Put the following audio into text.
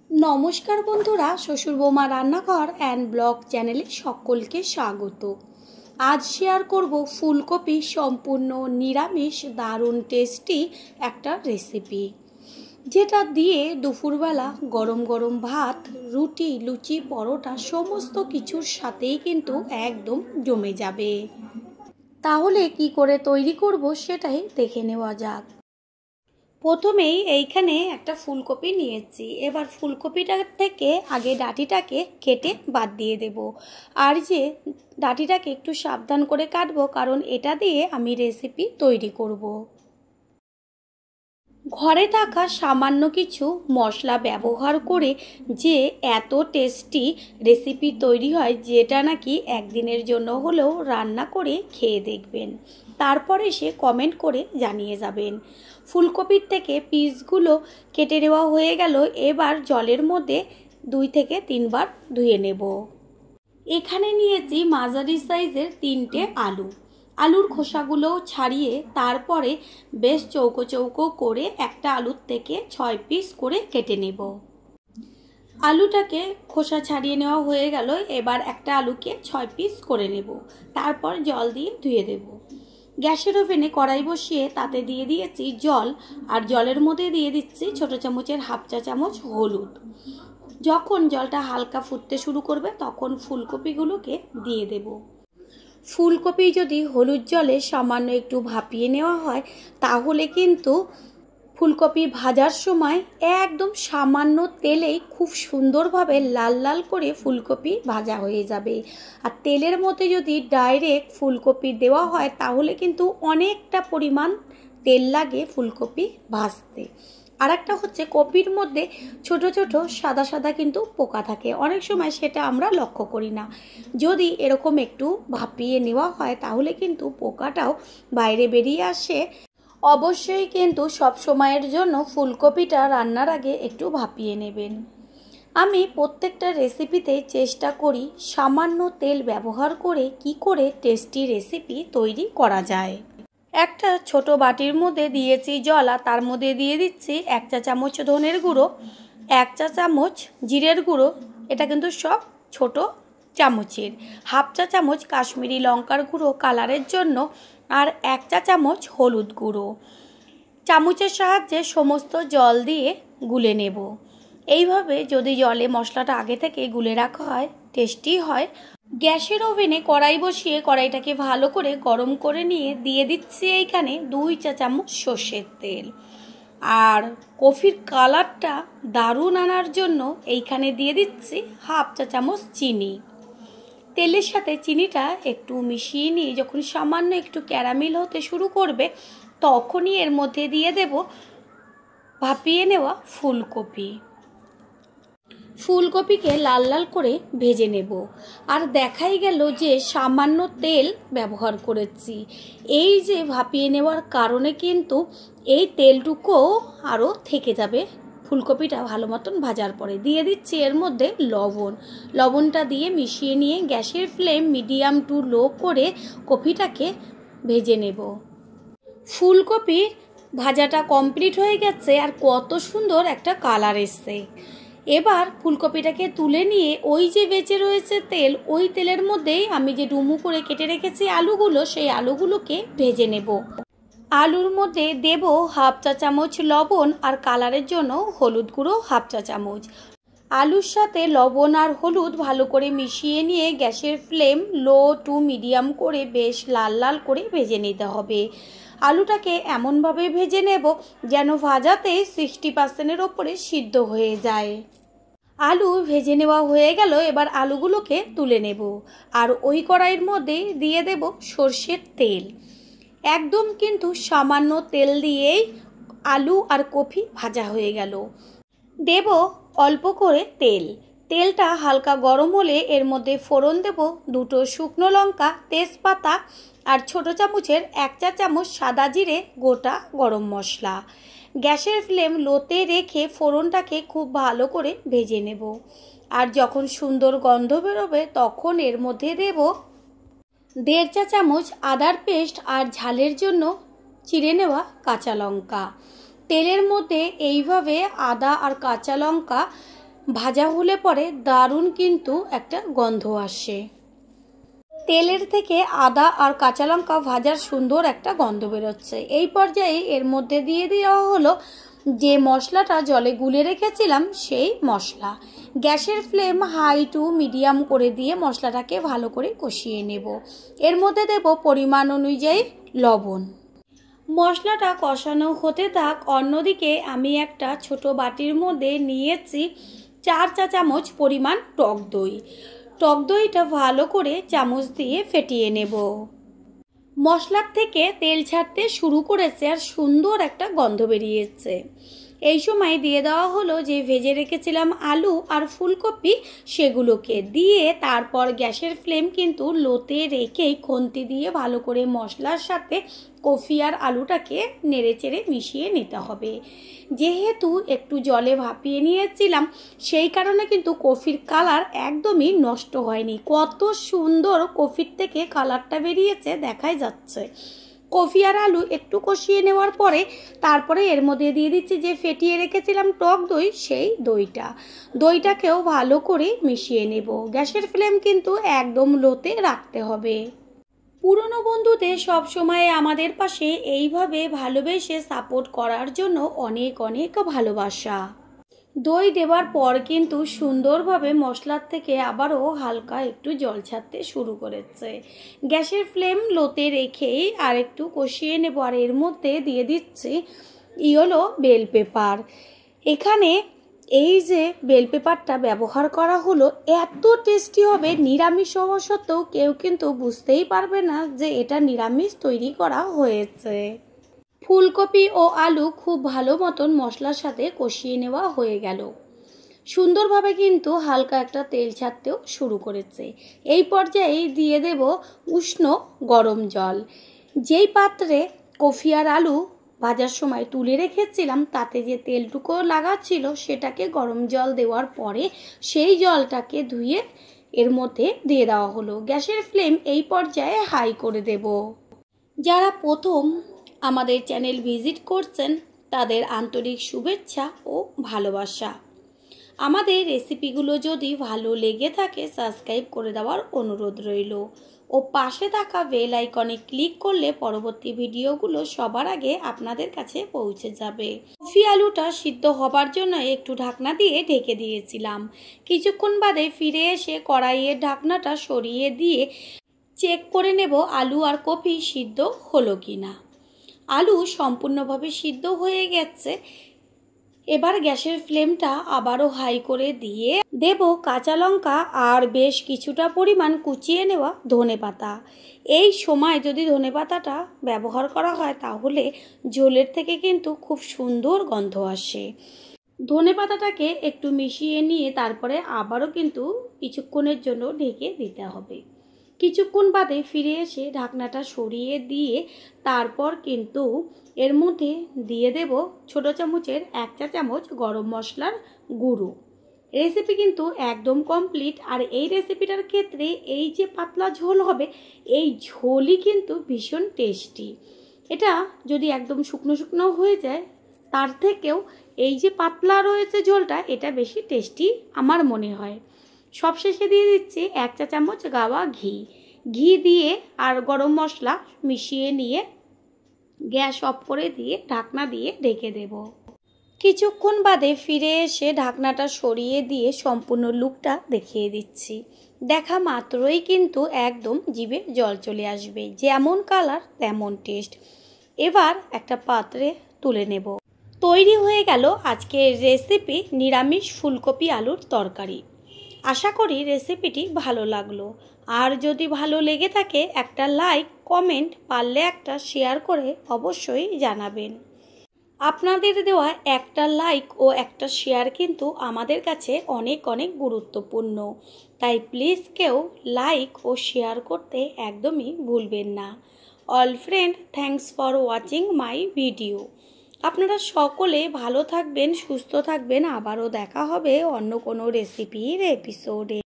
নমস্কার বন্ধুরা, শ্বশুর বৌমা রান্নাঘর অ্যান্ড ব্লগ চ্যানেলে সকলকে স্বাগত। আজ শেয়ার করব ফুলকপি সম্পূর্ণ নিরামিষ দারুণ টেস্টি একটা রেসিপি, যেটা দিয়ে দুপুরবেলা গরম গরম ভাত, রুটি, লুচি, পরোটা সমস্ত কিছুর সাথেই কিন্তু একদম জমে যাবে। তাহলে কি করে তৈরি করব সেটাই দেখে নেওয়া যাক। প্রথমেই এইখানে একটা ফুলকপি নিয়েছি। এবার ফুলকপিটা থেকে আগে ডাঁটিটাকে কেটে বাদ দিয়ে দেব। আর যে ডাঁটিটাকে একটু সাবধান করে কাটবো, কারণ এটা দিয়ে আমি রেসিপি তৈরি করব। ঘরে থাকা সামান্য কিছু মশলা ব্যবহার করে যে এত টেস্টি রেসিপি তৈরি হয়, যেটা নাকি একদিনের জন্য হলেও রান্না করে খেয়ে দেখবেন, তারপরে সে কমেন্ট করে জানিয়ে যাবেন। ফুলকপির থেকে পিসগুলো কেটে নেওয়া হয়ে গেল। এবার জলের মধ্যে 2 থেকে 3 বার ধুয়ে নেব। এখানে নিয়েছি মাঝারি সাইজের 3টে আলু। আলুর খোসাগুলো ছাড়িয়ে তারপরে বেশ চৌকো চৌকো করে একটা আলুর থেকে 6 পিস করে কেটে নেব। আলুটাকে খোসা ছাড়িয়ে নেওয়া হয়ে গেল। এবার একটা আলুকে 6 পিস করে নেব। তারপর জল দিয়ে ধুয়ে দেব। গ্যাসের ওভেনে কড়াই বসিয়ে তাতে দিয়ে দিয়েছি জল, আর জলের মধ্যে দিয়ে দিচ্ছি ছোট চামচের 1/2 চা চামচ হলুদ। যখন জলটা হালকা ফুটতে শুরু করবে তখন ফুলকপিগুলোকে দিয়ে দেব। ফুলকপি যদি হলুদ জলে সামান্য একটু ভাপিয়ে নেওয়া হয়, তাহলে কিন্তু ফুলকপি ভাজার সময় একদম সামান্য তেলেই খুব সুন্দরভাবে লাল লাল করে ফুলকপি ভাজা হয়ে যাবে। আর তেলের মধ্যে যদি ডাইরেক্ট ফুলকপি দেওয়া হয়, তাহলে কিন্তু অনেকটা পরিমাণ তেল লাগে ফুলকপি ভাজতে। আর একটা হচ্ছে, কপির মধ্যে ছোট ছোট সাদা সাদা কিন্তু পোকা থাকে, অনেক সময় সেটা আমরা লক্ষ্য করি না। যদি এরকম একটু ভাপিয়ে নেওয়া হয়, তাহলে কিন্তু পোকাটাও বাইরে বেরিয়ে আসে। অবশ্যই কিন্তু সব সময়ের জন্য ফুলকপিটা রান্নার আগে একটু ভাপিয়ে নেবেন। আমি প্রত্যেকটা রেসিপিতে চেষ্টা করি সামান্য তেল ব্যবহার করে কি করে টেস্টি রেসিপি তৈরি করা যায়। একটা ছোট বাটির মধ্যে দিয়েছি জল, আর তার মধ্যে দিয়ে দিচ্ছি 1 চা চামচ ধনের গুঁড়ো, 1 চা চামচ জিরের গুঁড়ো, এটা কিন্তু সব ছোট চামচের, 1/2 চা চামচ কাশ্মীরি লঙ্কার গুঁড়ো কালারের জন্য, আর 1 চা চামচ হলুদ গুঁড়ো। চামচের সাহায্যে সমস্ত জল দিয়ে গুলে নেব। এইভাবে যদি জলে মশলাটা আগে থেকে গুলে রাখা হয়, টেস্টি হয়। গ্যাসের ওভেনে কড়াই বসিয়ে কড়াইটাকে ভালো করে গরম করে নিয়ে দিয়ে দিচ্ছি এইখানে 2 চা চামচ সর্ষের তেল। আর কফির কালারটা দারুণ আনার জন্য এইখানে দিয়ে দিচ্ছি 1/2 চা চামচ চিনি। তেলের সাথে চিনিটা একটু মিশিয়ে নিয়ে যখন সামান্য একটু ক্যারামেল হতে শুরু করবে, তখনই এর মধ্যে দিয়ে দেব ভাপিয়ে নেওয়া ফুলকপি। ফুলকপিকে লাল লাল করে ভেজে নেব। আর দেখাই গেল যে সামান্য তেল ব্যবহার করেছি। এই যে ভাপিয়ে নেওয়ার কারণে কিন্তু এই তেলটুকুও আরও থেকে যাবে ফুলকপিটা ভালো মতন ভাজার পরে। দিয়ে দিচ্ছি এর মধ্যে লবণ। লবণটা দিয়ে মিশিয়ে নিয়ে গ্যাসের ফ্লেম মিডিয়াম টু লো করে কপিটাকে ভেজে নেব। ফুলকপির ভাজাটা কমপ্লিট হয়ে গেছে, আর কত সুন্দর একটা কালার এসছে। এবার ফুলকপিটাকে তুলে নিয়ে ওই যে বেঁচে রয়েছে তেল, ওই তেলের মধ্যেই আমি যে ডুমু করে কেটে রেখেছি আলুগুলো, সেই আলুগুলোকে ভেজে নেব। আলুর মধ্যে দেব 1/2 চা চামচ লবণ, আর কালারের জন্য হলুদ গুঁড়ো 1/2 চা চামচ। আলুর সাথে লবণ আর হলুদ ভালো করে মিশিয়ে নিয়ে গ্যাসের ফ্লেম লো টু মিডিয়াম করে বেশ লাল লাল করে ভেজে নিতে হবে। আলুটাকে এমনভাবে ভেজে নেব যেন ভাজাতে 60%-এর ওপরে সিদ্ধ হয়ে যায়। আলু ভেজে নেওয়া হয়ে গেল। এবার আলুগুলোকে তুলে নেব, আর ওই কড়াইয়ের মধ্যে দিয়ে দেব সর্ষের তেল। একদম কিন্তু সামান্য তেল দিয়েই আলু আর কফি ভাজা হয়ে গেল। দেব অল্প করে তেল। তেলটা হালকা গরম হলে এর মধ্যে ফোড়ন দেব 2টো শুকনো লঙ্কা, তেজপাতা, আর ছোট চামচের 1 চা চামচ সাদা জিরে, গোটা গরম মশলা। গ্যাসের ফ্লেম লোতে রেখে ফোড়নটাকে খুব ভালো করে ভেজে নেব। আর যখন সুন্দর গন্ধ বেরোবে, তখন এর মধ্যে দেব 1.5 চা চামচ আদার পেস্ট, আর ঝালের জন্য চিড়ে নেওয়া কাঁচা লঙ্কা। তেলের মধ্যে এইভাবে আদা আর কাঁচা লঙ্কা ভাজা হলে পরে দারুণ কিন্তু একটা গন্ধ আসে। তেলের থেকে আদা আর কাঁচা লঙ্কা ভাজার সুন্দর একটা গন্ধ বেরোচ্ছে। এই পর্যায়ে এর মধ্যে দিয়ে দেওয়া হলো যে মশলাটা জলে গুলে রেখেছিলাম সেই মশলা। গ্যাসের ফ্লেম হাই টু মিডিয়াম করে দিয়ে মশলাটাকে ভালো করে কষিয়ে নেব। এর মধ্যে দেব পরিমাণ অনুযায়ী লবণ। মশলাটা কষানো হতে থাক, অন্যদিকে আমি একটা ছোট বাটির মধ্যে নিয়েছি 4 চা চামচ পরিমাণ টক দই। টক দইটা ভালো করে চামচ দিয়ে ফেটিয়ে নেব। মশলার থেকে তেল ছাড়তে শুরু করেছে আর সুন্দর একটা গন্ধ বেরিয়েছে। এই সময় দিয়ে দেওয়া হলো যে ভেজে রেখেছিলাম আলু আর ফুলকপি, সেগুলোকে দিয়ে তারপর গ্যাসের ফ্লেম কিন্তু লোতে রেখেই খুন্তি দিয়ে ভালো করে মশলার সাথে কফি আর আলুটাকে নেড়েচেড়ে মিশিয়ে নিতে হবে। যেহেতু একটু জলে ভাপিয়ে নিয়েছিলাম সেই কারণে কিন্তু কফির কালার একদমই নষ্ট হয়নি। কত সুন্দর কফির থেকে কালারটা বেরিয়েছে দেখাই যাচ্ছে। কফি আর আলু একটু কষিয়ে নেওয়ার পরে তারপরে এর মধ্যে দিয়ে দিচ্ছি যে ফেটিয়ে রেখেছিলাম টক দই, সেই দইটাকেও ভালো করে মিশিয়ে নেব। গ্যাসের ফ্লেম কিন্তু একদম লোতে রাখতে হবে। পুরনো বন্ধুদের সব সময় আমাদের পাশে এইভাবে ভালোবেসে সাপোর্ট করার জন্য অনেক অনেক ভালোবাসা। দই দেওয়ার পর কিন্তু সুন্দরভাবে মশলার থেকে আবারও হালকা একটু জল ছাড়তে শুরু করেছে। গ্যাসের ফ্লেম লোতে রেখেই আর একটু কষিয়ে নেব। আর এর মধ্যে দিয়ে দিচ্ছি ইয়েলো বেল পেপার। এখানে এই যে বেল পেপারটা ব্যবহার করা হলো এত টেস্টি হবে, নিরামিষ হওয়া সত্ত্বেও কেউ কিন্তু বুঝতেই পারবে না যে এটা নিরামিষ তৈরি করা হয়েছে। ফুলকপি ও আলু খুব ভালো মতন মশলার সাথে কষিয়ে নেওয়া হয়ে গেল। সুন্দরভাবে কিন্তু হালকা একটা তেল ছাড়তেও শুরু করেছে। এই পর্যায়ে দিয়ে দেব উষ্ণ গরম জল। যেই পাত্রে কফি আর আলু ভাজার সময় তুলে রেখেছিলাম তাতে যে তেলটুকু লাগাচ্ছিল সেটাকে গরম জল দেওয়ার পরে সেই জলটাকে ধুয়ে এর মধ্যে দিয়ে দেওয়া হলো। গ্যাসের ফ্লেম এই পর্যায়ে হাই করে দেব। যারা প্রথম আমাদের চ্যানেল ভিজিট করছেন তাদের আন্তরিক শুভেচ্ছা ও ভালোবাসা। আমাদের রেসিপিগুলো যদি ভালো লেগে থাকে সাবস্ক্রাইব করে দেওয়ার অনুরোধ রইল ও পাশে থাকা বেল আইকনে ক্লিক করলে পরবর্তী ভিডিওগুলো সবার আগে আপনাদের কাছে পৌঁছে যাবে। কফি আলুটা সিদ্ধ হবার জন্য একটু ঢাকনা দিয়ে ঢেকে দিয়েছিলাম। কিছুক্ষণ বাদে ফিরে এসে কড়াইয়ের ঢাকনাটা সরিয়ে দিয়ে চেক করে নেব আলু আর কফি সিদ্ধ হলো কিনা। আলু সম্পূর্ণভাবে সিদ্ধ হয়ে গেছে। এবার গ্যাসের ফ্লেমটা আবারও হাই করে দিয়ে দেব কাঁচা লঙ্কা আর বেশ কিছুটা পরিমাণ কুচিয়ে নেওয়া ধনেপাতা। এই সময় যদি ধনেপাতাটা ব্যবহার করা হয় তাহলে ঝোলের থেকে কিন্তু খুব সুন্দর গন্ধ আসে। ধনেপাতাটাকে একটু মিশিয়ে নিয়ে তারপরে আবারও কিন্তু কিছুক্ষণের জন্য ঢেকে দিতে হবে। কিছুক্ষণ বাদে ফিরে এসে ঢাকনাটা সরিয়ে দিয়ে তারপর কিন্তু এর মধ্যে দিয়ে দেব ছোট চামচের 1 চা চামচ গরম মশলার গুঁড়ো। রেসিপি কিন্তু একদম কমপ্লিট। আর এই রেসিপিটার ক্ষেত্রে এই যে পাতলা ঝোল হবে এই ঝোলই কিন্তু ভীষণ টেস্টি। এটা যদি একদম শুকনো শুকনো হয়ে যায় তার থেকেও এই যে পাতলা রয়েছে ঝোলটা এটা বেশি টেস্টি আমার মনে হয়। সবশেষে দিয়ে দিচ্ছি 1 চা চামচ গাওয়া ঘি দিয়ে আর গরম মশলা মিশিয়ে নিয়ে গ্যাস অফ করে দিয়ে ঢাকনা দিয়ে ঢেকে দেব। কিছুক্ষণ বাদে ফিরে এসে ঢাকনাটা সরিয়ে দিয়ে সম্পূর্ণ লুকটা দেখিয়ে দিচ্ছি। দেখা মাত্রই কিন্তু একদম জিভে জল চলে আসবে, যেমন কালার তেমন টেস্ট। এবার একটা পাত্রে তুলে নেব। তৈরি হয়ে গেল আজকের রেসিপি নিরামিষ ফুলকপি আলুর তরকারি। আশা করি রেসিপিটি ভালো লাগলো। আর যদি ভালো লেগে থাকে একটা লাইক, কমেন্ট, পারলে একটা শেয়ার করে অবশ্যই জানাবেন। আপনাদের দেওয়া একটা লাইক ও একটা শেয়ার কিন্তু আমাদের কাছে অনেক অনেক গুরুত্বপূর্ণ। তাই প্লিজ কেউ লাইক ও শেয়ার করতে একদমই ভুলবেন না। All friend, thanks for watching my video. আপনারা সকলে ভালো থাকবেন, সুস্থ থাকবেন। আবারও দেখা হবে অন্য কোনো রেসিপির এপিসোডে।